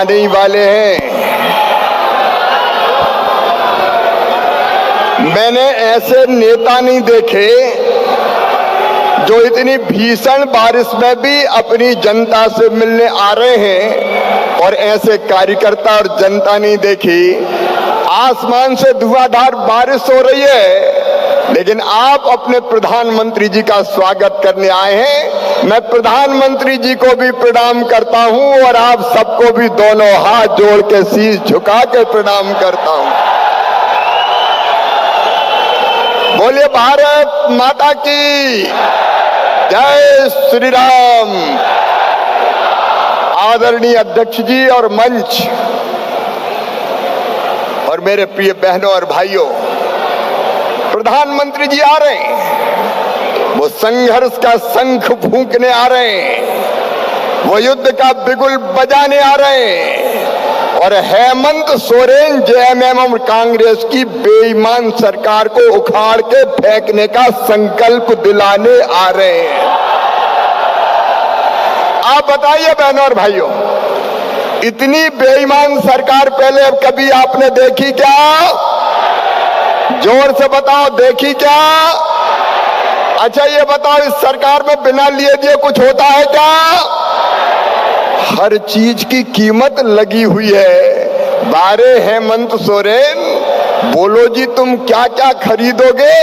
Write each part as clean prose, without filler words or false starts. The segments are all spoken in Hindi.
आने ही वाले हैं। मैंने ऐसे नेता नहीं देखे जो इतनी भीषण बारिश में भी अपनी जनता से मिलने आ रहे हैं, और ऐसे कार्यकर्ता और जनता नहीं देखी। आसमान से धुआंधार बारिश हो रही है, लेकिन आप अपने प्रधानमंत्री जी का स्वागत करने आए हैं। मैं प्रधानमंत्री जी को भी प्रणाम करता हूं और आप सबको भी दोनों हाथ जोड़ के शीश झुका के प्रणाम करता हूं। बोलिए भारत माता की जय श्री राम। आदरणीय अध्यक्ष जी और मंच और मेरे प्रिय बहनों और भाइयों, प्रधानमंत्री जी आ रहे हैं, वो संघर्ष का शंख फूंकने आ रहे हैं, वो युद्ध का बिगुल बजाने आ रहे हैं, और हेमंत सोरेन जेएमएम और कांग्रेस की बेईमान सरकार को उखाड़ के फेंकने का संकल्प दिलाने आ रहे हैं। आप बताइए बहनों और भाइयों, इतनी बेईमान सरकार पहले अब कभी आपने देखी क्या? जोर से बताओ, देखी क्या? अच्छा ये बताओ, इस सरकार में बिना लिए दिए कुछ होता है क्या? हर चीज की कीमत लगी हुई है। बारे हेमंत सोरेन, बोलो जी तुम क्या क्या खरीदोगे?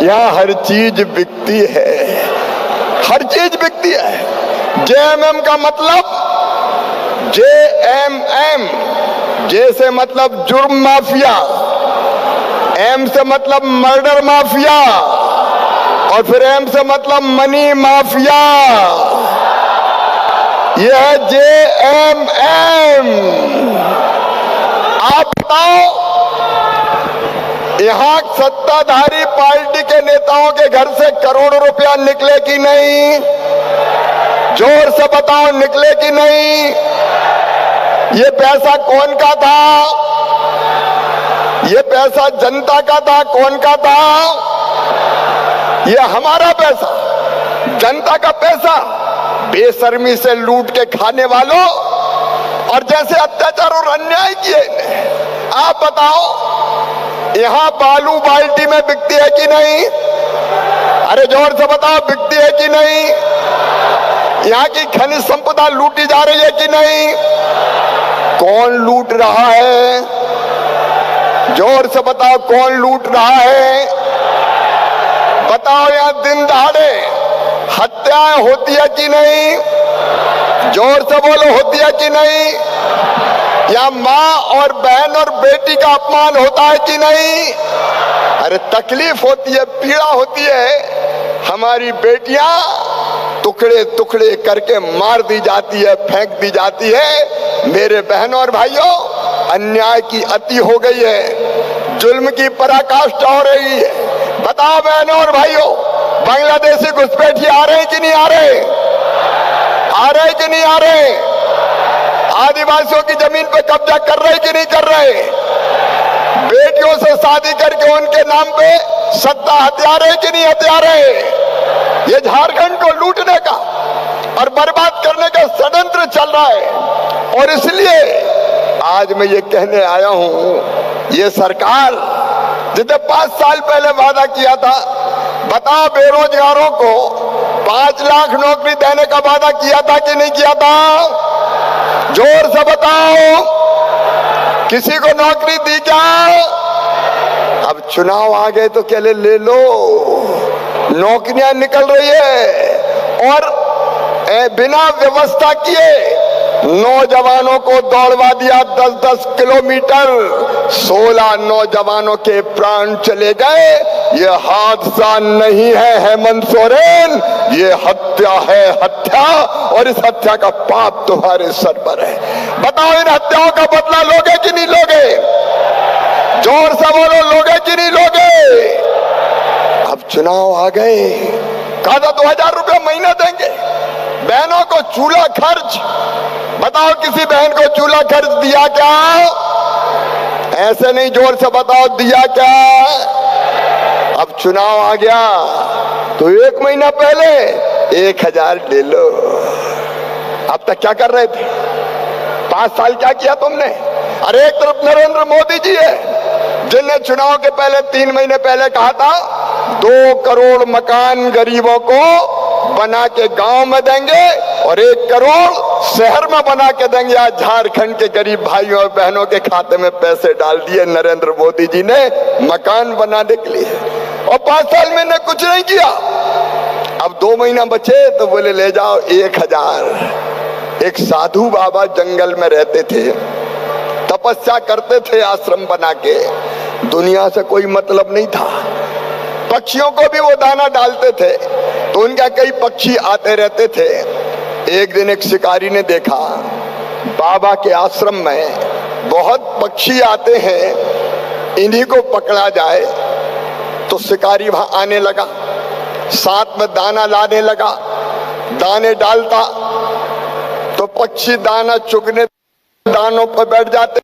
यहाँ हर चीज बिकती है, हर चीज बिकती है। जेएमएम का मतलब जेएमएम, जे से मतलब जुर्म माफिया, एम से मतलब मर्डर माफिया, और फिर एम से मतलब मनी माफिया। यह है जेएमएम। आप बताओ, यहां सत्ताधारी पार्टी के नेताओं के घर से करोड़ों रुपया निकले कि नहीं? जोर से बताओ, निकले कि नहीं? ये पैसा कौन का था? ये पैसा जनता का था, कौन का था? ये हमारा पैसा, जनता का पैसा बेशर्मी से लूट के खाने वालों और जैसे अत्याचार और अन्याय किए। आप बताओ, यहां बालू बाल्टी में बिकती है कि नहीं? अरे जोर से बताओ, बिकती है कि नहीं? यहाँ की खनिज संपदा लूटी जा रही है कि नहीं? कौन लूट रहा है? जोर से बताओ, कौन लूट रहा है? बताओ, यहाँ दिन दहाड़े हत्याएं होती है कि नहीं? जोर से बोलो, होती है कि नहीं? या माँ और बहन और बेटी का अपमान होता है कि नहीं? अरे तकलीफ होती है, पीड़ा होती है। हमारी बेटियां टुकड़े टुकड़े करके मार दी जाती है, फेंक दी जाती है। मेरे बहनों और भाइयों, अन्याय की अति हो गई है, जुल्म की पराकाष्ठा हो रही है। बताओ बहनों और भाइयों, बांग्लादेशी घुसपैठिए आ रहे हैं कि नहीं आ रहे? आ रहे कि नहीं आ रहे? आदिवासियों की जमीन पे कब्जा कर रहे कि नहीं कर रहे? बेटियों से शादी करके उनके नाम पे सत्ता हथिया रहे कि नहीं हथिया रहे? ये झारखंड को लूटने का और बर्बाद करने का षड्यंत्र चल रहा है। और इसलिए आज मैं ये कहने आया हूं, ये सरकार जिसने 5 साल पहले वादा किया था, बताओ बेरोजगारों को 5 लाख नौकरी देने का वादा किया था कि नहीं किया था? जोर से बताओ, किसी को नौकरी दी क्या? अब चुनाव आ गए तो क्या ले लो, नौकरियां निकल रही है। और बिना व्यवस्था किए नौजवानों को दौड़वा दिया 10-10 किलोमीटर, 16 नौजवानों के प्राण चले गए। ये हादसा नहीं है हेमंत सोरेन, ये हत्या है, हत्या, और इस हत्या का पाप तुम्हारे सर पर है। बताओ, इन हत्याओं का बदला लोगे कि नहीं लोगे? जोर से बोलो, लोगे कि नहीं लोगे? अब चुनाव आ गए, कहा था 2000 रुपया महीना देंगे, बहनों को चूल्हा खर्च। बताओ, किसी बहन को चूल्हा खर्च दिया क्या? ऐसे नहीं, जोर से बताओ, दिया क्या? अब चुनाव आ गया तो 1 महीना पहले 1000 ले लो। अब तक क्या कर रहे थे? 5 साल क्या किया तुमने? अरे एक तरफ नरेंद्र मोदी जी है जिनने चुनाव के पहले 3 महीने पहले कहा था 2 करोड़ मकान गरीबों को बना के गांव में देंगे और 1 करोड़ शहर में बना के देंगे। आज झारखंड के गरीब भाइयों और बहनों के खाते में पैसे डाल दिए नरेंद्र मोदी जी ने मकान बनाने के लिए, और 5 साल में ने कुछ नहीं किया। अब 2 महीना बचे तो बोले ले जाओ 1000। एक साधु बाबा जंगल में रहते थे, तपस्या करते थे आश्रम बना के, दुनिया से कोई मतलब नहीं था। पक्षियों को भी वो दाना डालते थे तो उनका कई पक्षी आते रहते थे। एक दिन एक शिकारी ने देखा बाबा के आश्रम में बहुत पक्षी आते हैं, इन्हीं को पकड़ा जाए। तो शिकारी वहां आने लगा, साथ में दाना लाने लगा, दाने डालता तो पक्षी दाना चुगने दानों पर बैठ जाते,